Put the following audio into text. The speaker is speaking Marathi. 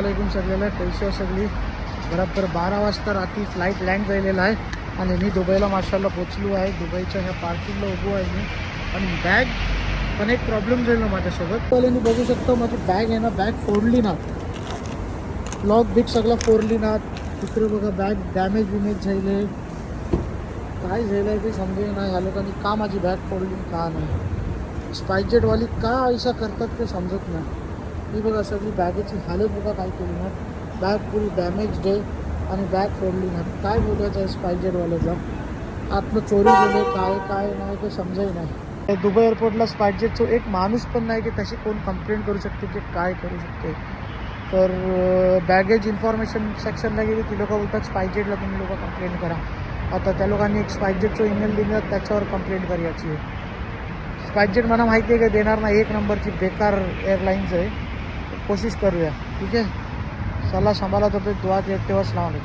वालेकुम सगळ्याला पैसे सगळी बरोबर 12 वाजता रात्री फ्लाईट लँड झालेला आहे आणि मी दुबईला माशाल्ला पोचलो आहे. दुबईच्या ह्या पार्किंगला उभो आहे मी आणि बॅग पण एक प्रॉब्लेम झाला माझ्यासोबत. पहिल्यांदा बघू शकतो माझी बॅग आहे ना, बॅग फोडली ना, लॉक बिग सगळं फोडली ना. तिकडे बघा बॅग डॅमेज झाले, काय झालं आहे ते समजेल नाही. ह्या लोकांनी का माझी बॅग फोडली का नाही, स्पायजेटवाली का ऐसा करतात ते समजत नाही. ही बघा सगळी बॅगेची हालत बघा काय केली ना, बॅग पुरी डॅमेज्ड आहे आणि बॅग फोडली ना. काय बोलायचं आहे स्पायजेटवाल्याचा, आतनं चोरी गेले काय काय नाही ते समजाही नाही. दुबई एअरपोर्टला स्पायजेटचं एक माणूस पण नाही की तशी कोण कंप्लेंट करू शकते की काय करू शकते. तर बॅगेज इन्फॉर्मेशन सेक्शनला गेली ती लोक बोलतात स्पायजेटला तुम्ही लोक कंप्लेंट करा. आता त्या लोकांनी एक स्पायजेटचं ईमेल दिलं, त्याच्यावर कंप्लेंट करायची आहे. स्पायजेट मला माहिती आहे का देणार नाही, एक नंबरची बेकार एअरलाईन्स आहे. कोशिश करूया, ठीक आहे. चला सांभाळा तर दुआ तेव्हाच लावलं.